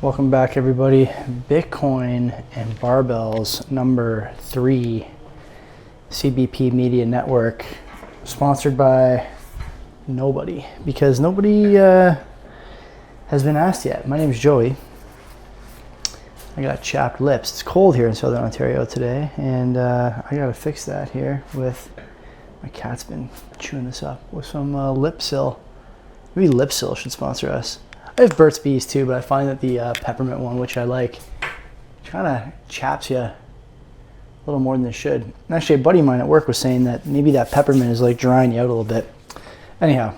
Welcome back, everybody. Bitcoin and Barbells number 3, CBP Media Network, sponsored by nobody, because nobody has been asked yet. My name is Joey. I got chapped lips. It's cold here in Southern Ontario today, and I gotta fix that here with my cat's been chewing this up with some Lipsil. Maybe Lipsil should sponsor us. I have Burt's Bees too, but I find that the peppermint one, which I like, kind of chaps you a little more than it should. And actually, a buddy of mine at work was saying that maybe that peppermint is like drying you out a little bit. Anyhow,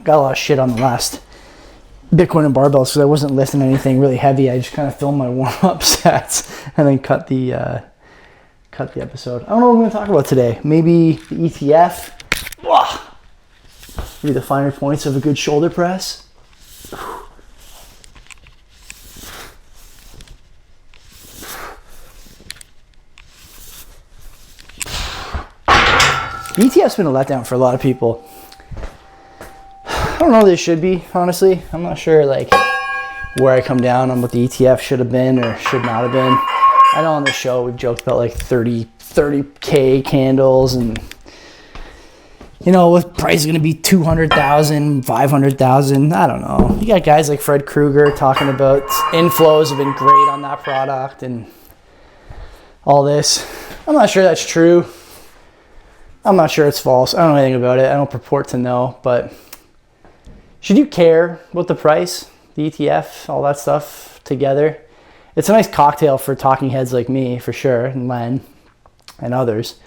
got a lot of shit on the last Bitcoin and Barbells because I wasn't lifting anything really heavy. I just kind of filmed my warm-up sets and then cut the episode. I don't know what we're going to talk about today. Maybe the ETF. Maybe the finer points of a good shoulder press. The ETF's been a letdown for a lot of people. I don't know if they should be, honestly. I'm not sure like where I come down on what the ETF should have been or should not have been. I know on the show we've joked about like 30K candles, and you know, with price going to be 200,000, 500,000, I don't know. You got guys like Fred Krueger talking about inflows have been great on that product and all this. I'm not sure that's true. I'm not sure it's false. I don't know anything about it. I don't purport to know, but should you care about the price, the ETF, all that stuff together? It's a nice cocktail for talking heads like me, for sure, and Len and others.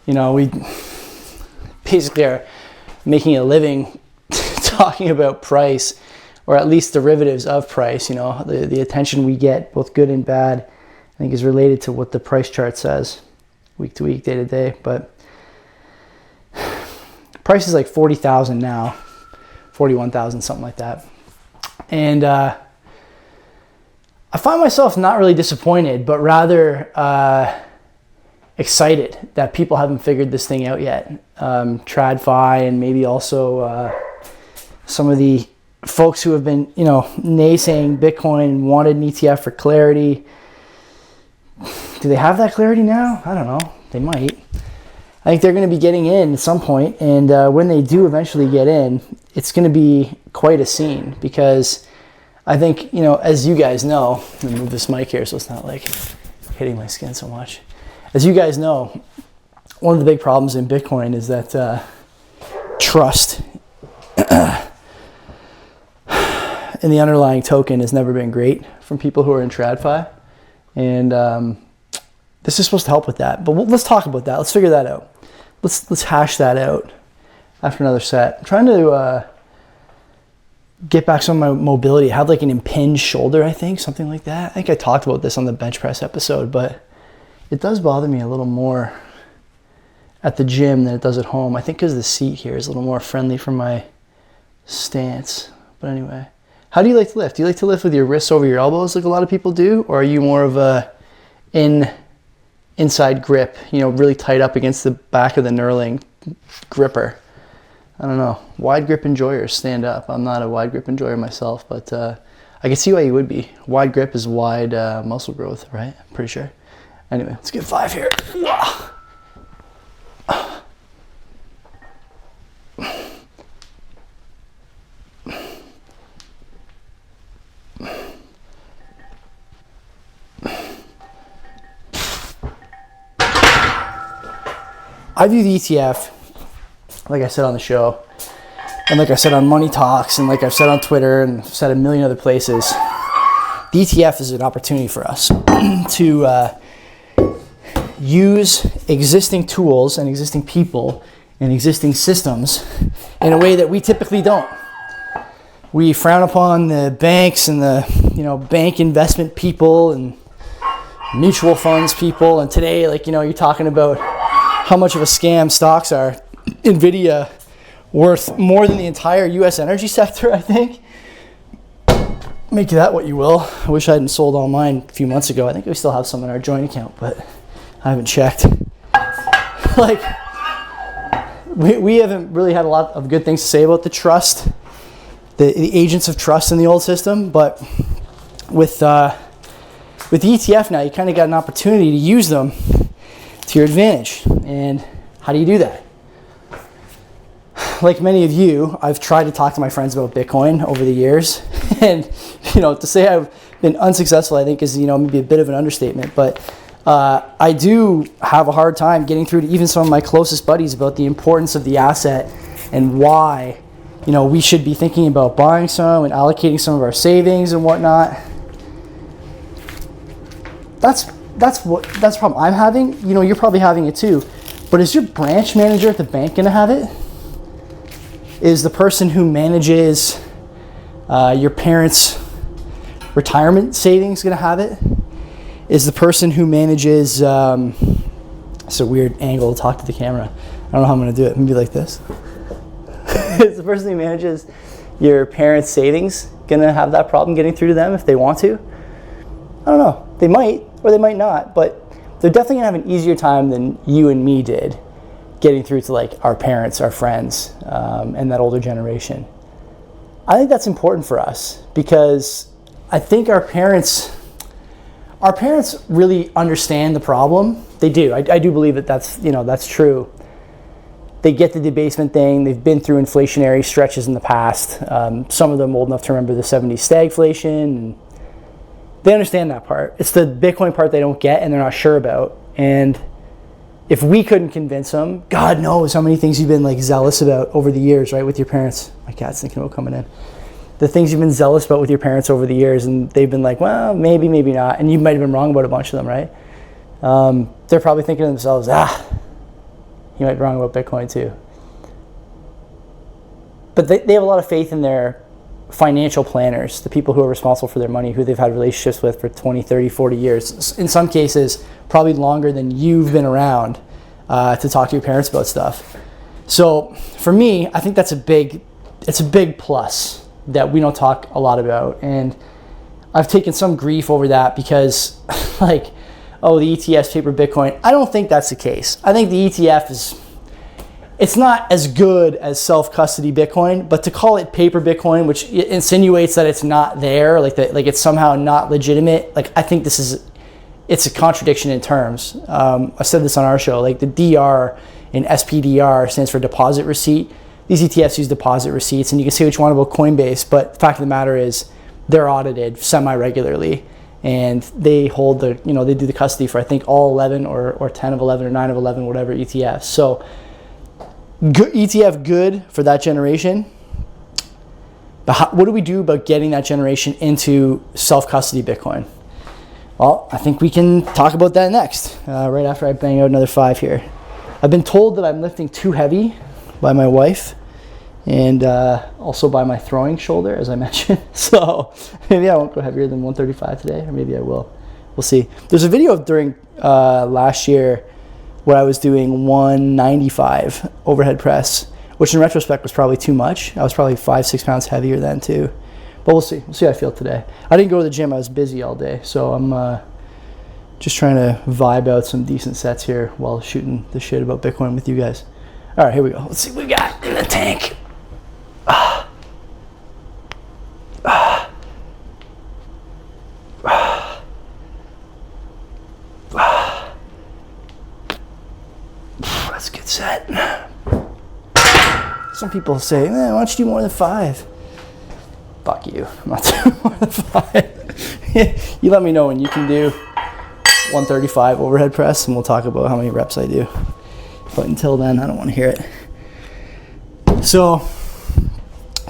You know, we basically are making a living talking about price, or at least derivatives of price. You know, the attention we get, both good and bad, I think is related to what the price chart says week to week, day to day. But price is like 40,000 now, 41,000, something like that. And I find myself not really disappointed, but rather excited that people haven't figured this thing out yet. TradFi and maybe also some of the folks who have been, you know, naysaying Bitcoin and wanted an ETF for clarity. Do they have that clarity now? I don't know. They might. I think they're going to be getting in at some point, and when they do eventually get in, it's going to be quite a scene, because I think, you know, as you guys know, let me move this mic here so it's not like hitting my skin so much. As you guys know, one of the big problems in Bitcoin is that trust in the underlying token has never been great from people who are in TradFi, and this is supposed to help with that. But let's talk about that. Let's figure that out. Let's hash that out after another set. I'm trying to get back some of my mobility. I had like an impinged shoulder, I think, something like that. I think I talked about this on the bench press episode, but it does bother me a little more at the gym than it does at home. I think because the seat here is a little more friendly for my stance. But anyway, how do you like to lift? Do you like to lift with your wrists over your elbows like a lot of people do? Or are you more of a inside grip, you know, really tight up against the back of the knurling gripper? I don't know. Wide grip enjoyers, stand up. I'm not a wide grip enjoyer myself, but I can see why you would be. Wide grip is wide muscle growth, right? I'm pretty sure. Anyway, let's get 5 here. I view the ETF, like I said on the show, and like I said on Money Talks, and like I've said on Twitter, and I've said a million other places, the ETF is an opportunity for us to use existing tools and existing people and existing systems in a way that we typically don't. We frown upon the banks and the, you know, bank investment people and mutual funds people, and today, like, you know, you're talking about how much of a scam stocks are. Nvidia worth more than the entire US energy sector, I think. Make that what you will. I wish I hadn't sold all mine a few months ago. I think we still have some in our joint account, but I haven't checked. Like, we haven't really had a lot of good things to say about the trust, the agents of trust in the old system, but with the ETF now, you kind of got an opportunity to use them to your advantage. And how do you do that? Like many of you, I've tried to talk to my friends about Bitcoin over the years. And, to say I've been unsuccessful, I think is, maybe a bit of an understatement. But I do have a hard time getting through to even some of my closest buddies about the importance of the asset and why, we should be thinking about buying some and allocating some of our savings and whatnot. That's the problem I'm having. You're probably having it too. But is your branch manager at the bank going to have it? Is the person who manages your parents' retirement savings going to have it? Is the person who manages, it's a weird angle to talk to the camera. I don't know how I'm going to do it. Maybe like this. Is the person who manages your parents' savings going to have that problem getting through to them if they want to? I don't know. They might, or they might not, but they're definitely going to have an easier time than you and me did getting through to like our parents, our friends, and that older generation. I think that's important for us because I think our parents really understand the problem. They do. I do believe that's true. They get the debasement thing. They've been through inflationary stretches in the past. Some of them old enough to remember the 70s stagflation. And they understand that part. It's the Bitcoin part they don't get and they're not sure about. And if we couldn't convince them, God knows how many things you've been like zealous about over the years, right, with your parents. My cat's thinking about coming in. The things you've been zealous about with your parents over the years, and they've been like, well, maybe, maybe not. And you might have been wrong about a bunch of them, right? They're probably thinking to themselves, you might be wrong about Bitcoin too. But they have a lot of faith in their financial planners, the people who are responsible for their money, who they've had relationships with for 20, 30, 40 years. In some cases, probably longer than you've been around to talk to your parents about stuff. So for me, I think it's a big plus that we don't talk a lot about. And I've taken some grief over that because the ETF's paper Bitcoin. I don't think that's the case. I think the ETF it's not as good as self-custody Bitcoin, but to call it paper Bitcoin, which insinuates that it's not there, like it's somehow not legitimate, I think it's a contradiction in terms. I said this on our show, the DR in SPDR stands for deposit receipt. These ETFs use deposit receipts, and you can say what you want about Coinbase, but the fact of the matter is they're audited semi-regularly, and they hold they do the custody for, I think, all 11 or 10 of 11 or 9 of 11, whatever ETFs. So good ETF, good for that generation. But what do we do about getting that generation into self-custody Bitcoin? Well, I think we can talk about that next, right after I bang out another 5 here. I've been told that I'm lifting too heavy by my wife and also by my throwing shoulder, as I mentioned. So maybe I won't go heavier than 135 today, or maybe I will. We'll see. There's a video during last year where I was doing 195 overhead press, which in retrospect was probably too much. I was probably 5-6 pounds heavier then too. But we'll see. We'll see how I feel today. I didn't go to the gym. I was busy all day. So I'm just trying to vibe out some decent sets here while shooting the shit about Bitcoin with you guys. All right, here we go. Let's see what we got in the tank. That's a good set. Some people say, why don't you do more than 5? Fuck you. I'm not doing more than 5. You let me know when you can do 135 overhead press, and we'll talk about how many reps I do. But until then, I don't want to hear it. So,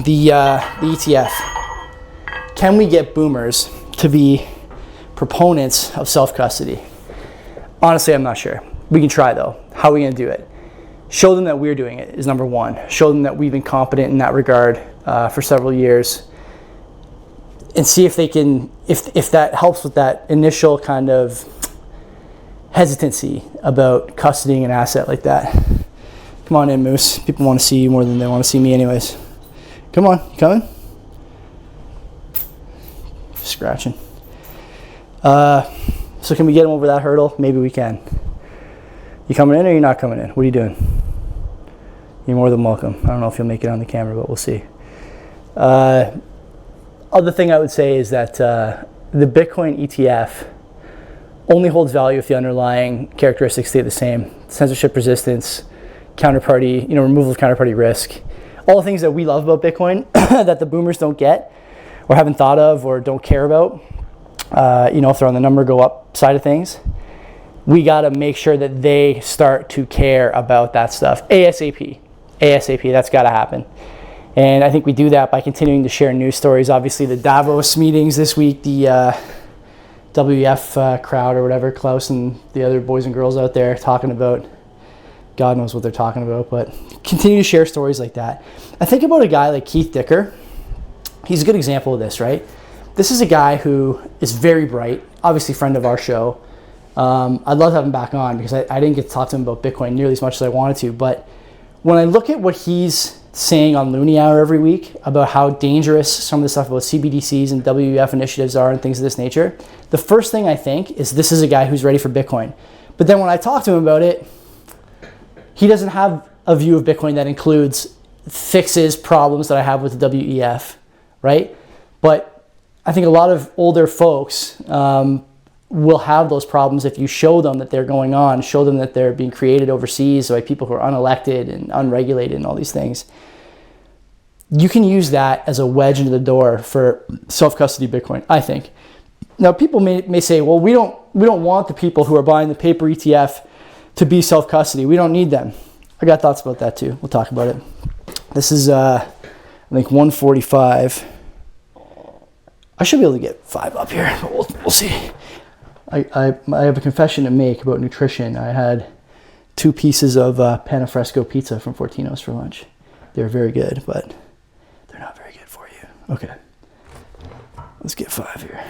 the ETF. Can we get boomers to be proponents of self-custody? Honestly, I'm not sure. We can try, though. How are we going to do it? Show them that we're doing it is number one. Show them that we've been competent in that regard for several years. And see if they can, if that helps with that initial kind of hesitancy about custodying an asset like that. Come on in, Moose. People want to see you more than they want to see me anyways. Come on, you coming? Scratching. So can we get him over that hurdle? Maybe we can. You coming in or you not coming in? What are you doing? You're more than welcome. I don't know if you'll make it on the camera, but we'll see. Other thing I would say is that the Bitcoin ETF only holds value if the underlying characteristics stay the same. Censorship resistance, counterparty, removal of counterparty risk. All the things that we love about Bitcoin that the boomers don't get or haven't thought of or don't care about. If they're on the number go up side of things, we got to make sure that they start to care about that stuff. ASAP, that's got to happen. And I think we do that by continuing to share news stories. Obviously, the Davos meetings this week, the WEF crowd or whatever, Klaus and the other boys and girls out there talking about, God knows what they're talking about, but continue to share stories like that. I think about a guy like Keith Dicker. He's a good example of this, right? This is a guy who is very bright, obviously friend of our show. I'd love to have him back on because I didn't get to talk to him about Bitcoin nearly as much as I wanted to. But when I look at what he's saying on Looney Hour every week about how dangerous some of the stuff about CBDCs and WEF initiatives are and things of this nature, the first thing I think is this is a guy who's ready for Bitcoin. But then when I talk to him about it, he doesn't have a view of Bitcoin that includes fixes problems that I have with the WEF, right? But I think a lot of older folks will have those problems if you show them that they're going on, show them that they're being created overseas by people who are unelected and unregulated and all these things. You can use that as a wedge into the door for self-custody Bitcoin, I think. Now, people may say, well, we don't want the people who are buying the paper ETF to be self-custody. We don't need them. I got thoughts about that too. We'll talk about it. This is, I think, 145. I should be able to get 5 up here, but we'll see. I have a confession to make about nutrition. I had 2 pieces of pan fresco pizza from Fortino's for lunch. They were very good, but they're not very good for you. Okay. Let's get 5 here.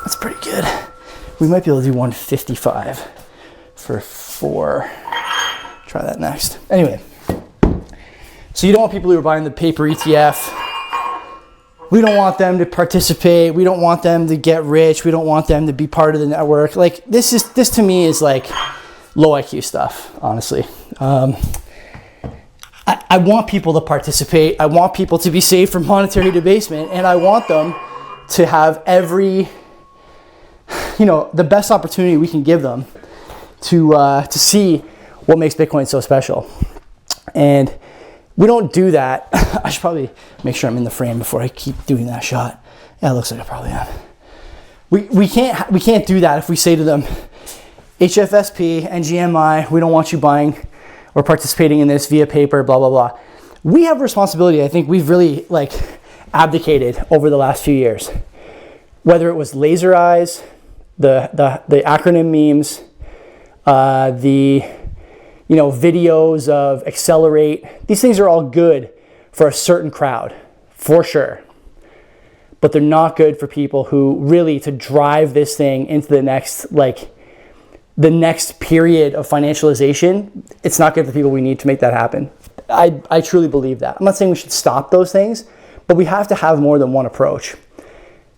That's pretty good. We might be able to do 155 for 4. Try that next. Anyway, so you don't want people who are buying the paper ETF. We don't want them to participate. We don't want them to get rich. We don't want them to be part of the network. Like this to me is like low IQ stuff, honestly. I want people to participate. I want people to be saved from monetary debasement, and I want them to have every, the best opportunity we can give them to see what makes Bitcoin so special. And we don't do that. I should probably make sure I'm in the frame before I keep doing that shot. Yeah, it looks like I probably am. We can't do that if we say to them, HFSP, NGMI, we don't want you buying or participating in this via paper, blah, blah, blah. We have a responsibility. I think we've really abdicated over the last few years. Whether it was laser eyes, the acronym memes, the videos of accelerate. These things are all good for a certain crowd, for sure. But they're not good for people who really to drive this thing into the next period of financialization. It's not good for people we need to make that happen. I truly believe that. I'm not saying we should stop those things, but we have to have more than one approach.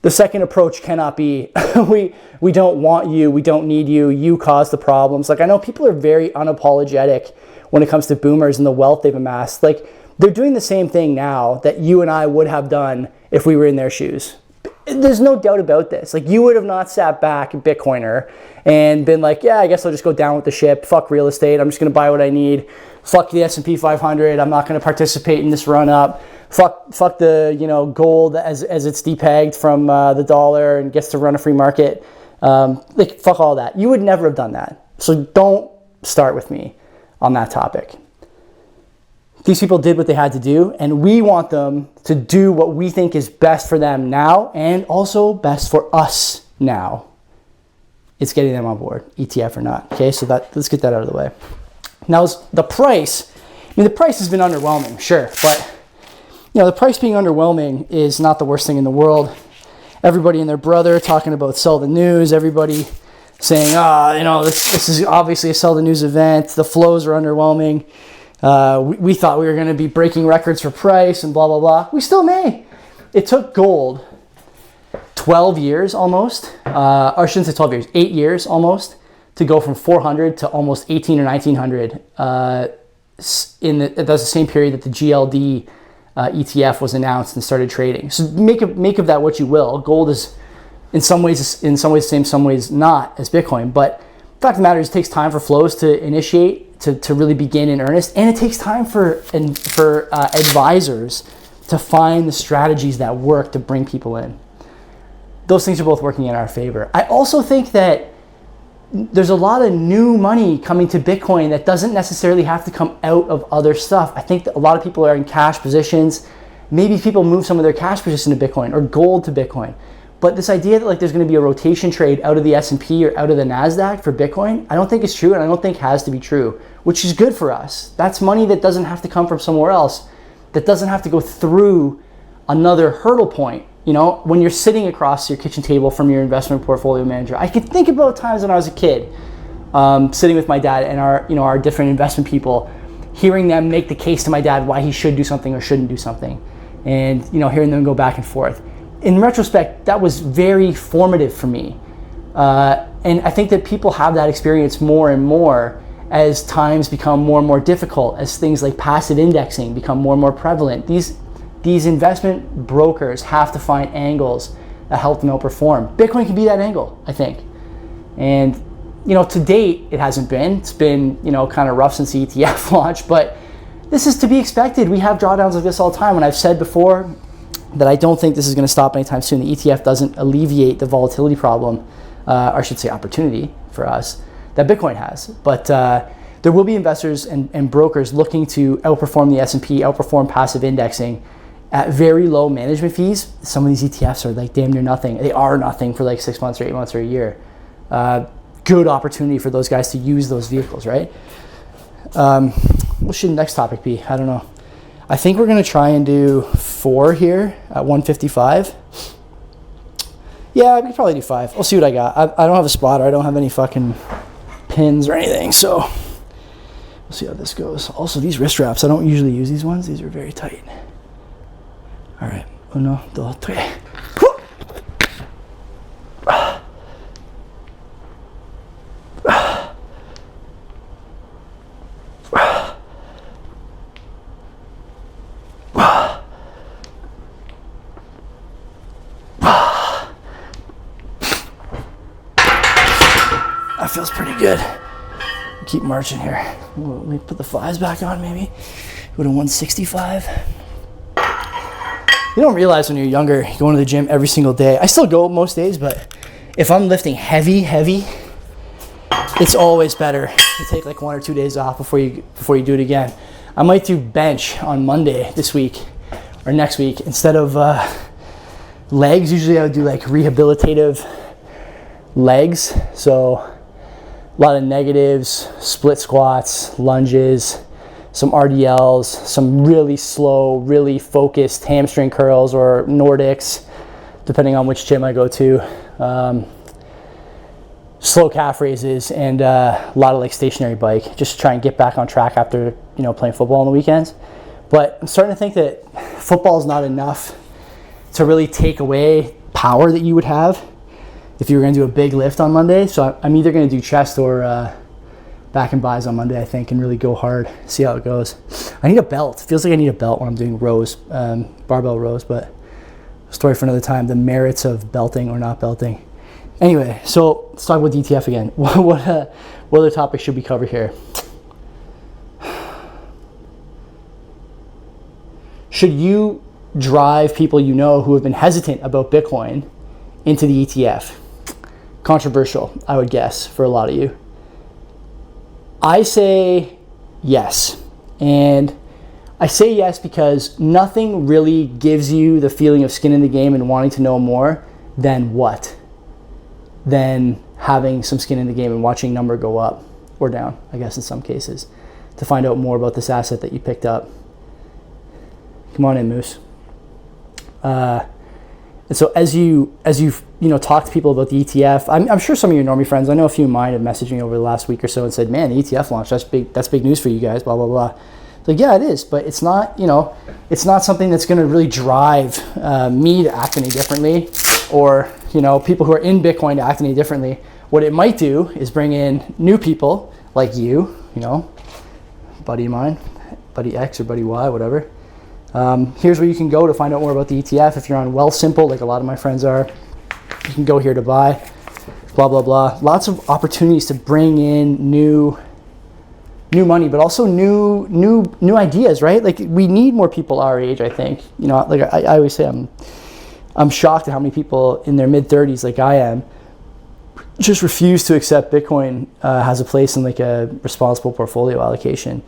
The second approach cannot be, we don't want you, we don't need you, you cause the problems. I know people are very unapologetic when it comes to boomers and the wealth they've amassed. They're doing the same thing now that you and I would have done if we were in their shoes. There's no doubt about this. You would have not sat back, Bitcoiner, and been like, yeah, I guess I'll just go down with the ship. Fuck real estate. I'm just going to buy what I need. Fuck the S&P 500. I'm not going to participate in this run up. Fuck the gold as it's depegged from the dollar and gets to run a free market. Fuck all that. You would never have done that. So don't start with me on that topic. These people did what they had to do, and we want them to do what we think is best for them now and also best for us now. It's getting them on board, ETF or not. Okay, so let's get that out of the way. Now, the price, the price has been underwhelming, sure, but the price being underwhelming is not the worst thing in the world. Everybody and their brother talking about sell the news, everybody saying, this is obviously a sell the news event, the flows are underwhelming. We thought we were going to be breaking records for price and blah, blah, blah. We still may. It took gold 12 years almost, or I shouldn't say 12 years, 8 years almost, to go from 400 to almost 18 or 1900. That's the same period that the GLD ETF was announced and started trading. So make of that what you will. Gold is in some ways the same, some ways not as Bitcoin. But the fact of the matter is, it takes time for flows to initiate, to really begin in earnest, and it takes time for advisors to find the strategies that work to bring people in. Those things are both working in our favor. I also think that there's a lot of new money coming to Bitcoin that doesn't necessarily have to come out of other stuff. I think that a lot of people are in cash positions. Maybe people move some of their cash position to Bitcoin or gold to Bitcoin. But this idea that like there's going to be a rotation trade out of the S&P or out of the NASDAQ for Bitcoin, I don't think is true, and I don't think has to be true, which is good for us. That's money that doesn't have to come from somewhere else, that doesn't have to go through another hurdle point. You know, when you're sitting across your kitchen table from your investment portfolio manager, I could think about times when I was a kid, sitting with my dad and our different investment people, hearing them make the case to my dad why he should do something or shouldn't do something, and hearing them go back and forth. In retrospect, that was very formative for me, and I think that people have that experience more and more as times become more and more difficult, as things like passive indexing become more and more prevalent. These investment brokers have to find angles that help them outperform. Bitcoin can be that angle, I think. And, to date, it hasn't been. It's been, kind of rough since the ETF launch, but this is to be expected. We have drawdowns like this all the time. And I've said before that I don't think this is going to stop anytime soon. The ETF doesn't alleviate the volatility problem, or I should say opportunity for us, that Bitcoin has. But there will be investors and brokers looking to outperform the S&P, outperform passive indexing, at very low management fees. Some of these ETFs are like damn near nothing. They are nothing for like 6 months or 8 months or a year. Good opportunity for those guys to use those vehicles, right? What should the next topic be? I don't know. I think we're gonna try and do 4 here at 155. Yeah, we could probably do 5. I'll see what I got. I don't have a spotter. I don't have any fucking pins or anything, so we'll see how this goes. Also, these wrist wraps, I don't usually use these ones. These are very tight. All right, 1, 2, 3. That feels pretty good. Keep marching here. Let me put the 5s back on, maybe. Go to 165. You don't realize when you're younger, going to the gym every single day. I still go most days, but if I'm lifting heavy, it's always better to take like 1 or 2 days off before you do it again. I might do bench on Monday this week or next week instead of legs. Usually I would do like rehabilitative legs. So a lot of negatives, split squats, lunges, some RDLs, some really slow, really focused hamstring curls or Nordics, depending on which gym I go to. Slow calf raises, and a lot of like stationary bike, just to try and get back on track after playing football on the weekends. But I'm starting to think that football is not enough to really take away power that you would have if you were going to do a big lift on Monday. So I'm either going to do chest or back and buys on Monday, I think, and really go hard, see how it goes. I need a belt. It feels like I need a belt when I'm doing rows, barbell rows, but story for another time, the merits of belting or not belting. Anyway, so let's talk about the ETF again. What other topics should we cover here? Should you drive people who have been hesitant about Bitcoin into the ETF? Controversial, I would guess, for a lot of you. I say yes. And I say yes because nothing really gives you the feeling of skin in the game and wanting to know more than what? Than having some skin in the game and watching number go up or down, I guess in some cases, to find out more about this asset that you picked up. Come on in, Moose. And so as you talk to people about the ETF, I'm sure some of your normie friends, I know a few of mine have messaged me over the last week or so and said, man, the ETF launch, that's big news for you guys, blah, blah, blah. Like, yeah, it is, but it's not, it's not something that's going to really drive me to act any differently or, you know, people who are in Bitcoin to act any differently. What it might do is bring in new people like you know, buddy of mine, buddy X or buddy Y, whatever. Here's where you can go to find out more about the ETF. If you're on Wealthsimple, like a lot of my friends are, you can go here to buy, blah, blah, blah. Lots of opportunities to bring in new money, but also new ideas, right? Like, we need more people our age, I think. You know, like I always say, I'm shocked at how many people in their mid-30s, like I am, just refuse to accept Bitcoin has a place in like a responsible portfolio allocation.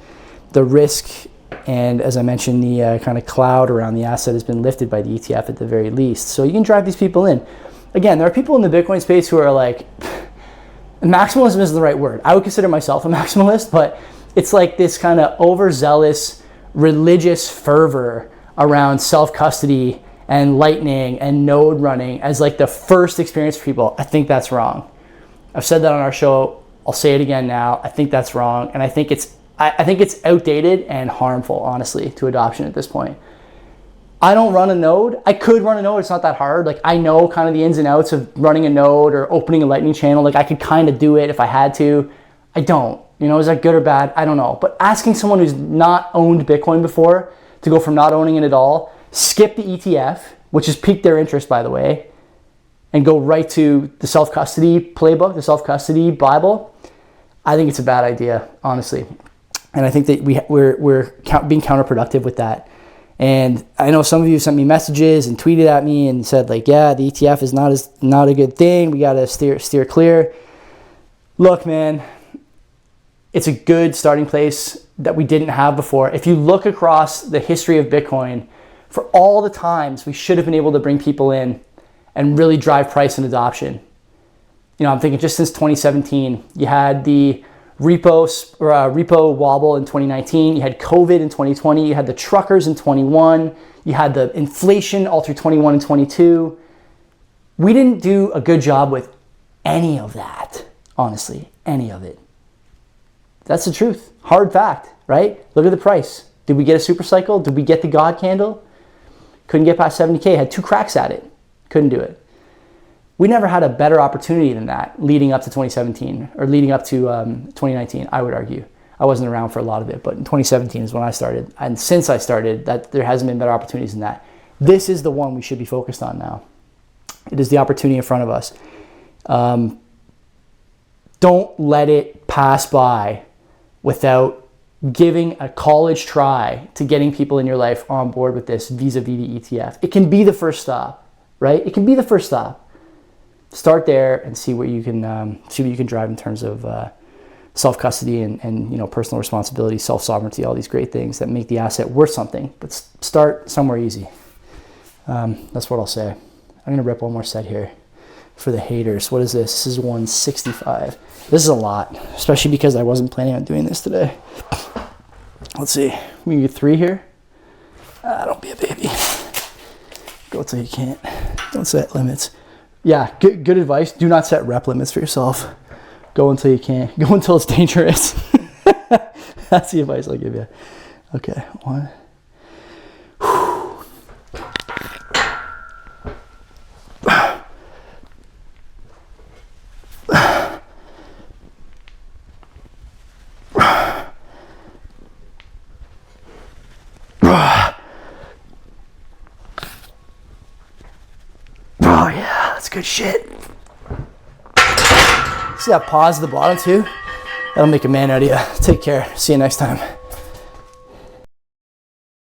The risk, and as I mentioned, the kind of cloud around the asset has been lifted by the ETF at the very least. So you can drive these people in. Again, there are people in the Bitcoin space who are like, maximalism isn't the right word. I would consider myself a maximalist, but it's like this kind of overzealous religious fervor around self-custody and lightning and node running as like the first experience for people. I think that's wrong. I've said that on our show. I'll say it again now. I think that's wrong. And I think it's outdated and harmful, honestly, to adoption at this point. I don't run a node. I could run a node. It's not that hard. Like, I know kind of the ins and outs of running a node or opening a lightning channel. Like, I could kind of do it if I had to. I don't. You know, is that good or bad? I don't know. But asking someone who's not owned Bitcoin before to go from not owning it at all, skip the ETF, which has piqued their interest, by the way, and go right to the self-custody playbook, the self-custody Bible, I think it's a bad idea, honestly. And I think that we're being counterproductive with that. And I know some of you sent me messages and tweeted at me and said, like, yeah, the ETF is not a good thing. We got to steer clear. Look, man, it's a good starting place that we didn't have before. If you look across the history of Bitcoin, for all the times we should have been able to bring people in and really drive price and adoption. You know, I'm thinking just since 2017, you had the repo wobble in 2019, you had COVID in 2020, you had the truckers in 21, you had the inflation all through 21 and 22. We didn't do a good job with any of that, honestly, any of it. That's the truth. Hard fact, right? Look at the price. Did we get a super cycle? Did we get the God candle? Couldn't get past 70K, had 2 cracks at it. Couldn't do it. We never had a better opportunity than that leading up to 2017 or leading up to 2019, I would argue. I wasn't around for a lot of it, but in 2017 is when I started. And since I started, that there hasn't been better opportunities than that. This is the one we should be focused on now. It is the opportunity in front of us. Don't let it pass by without giving a college try to getting people in your life on board with this vis-a-vis the ETF. It can be the first stop, right? It can be the first stop. Start there and see what you can drive in terms of self-custody and you know, personal responsibility, self-sovereignty, all these great things that make the asset worth something. But start somewhere easy. That's what I'll say. I'm gonna rip one more set here for the haters. What is this? This is 165. This is a lot, especially because I wasn't planning on doing this today. Let's see. We can get 3 here. Don't be a baby. Go till you can't. Don't set limits. Yeah, good advice. Do not set rep limits for yourself. Go until you can't. Go until it's dangerous. That's the advice I'll give you. Okay, 1. Oh yeah, that's good shit. See that pause at the bottom too? That'll make a man out of you. Take care. See you next time.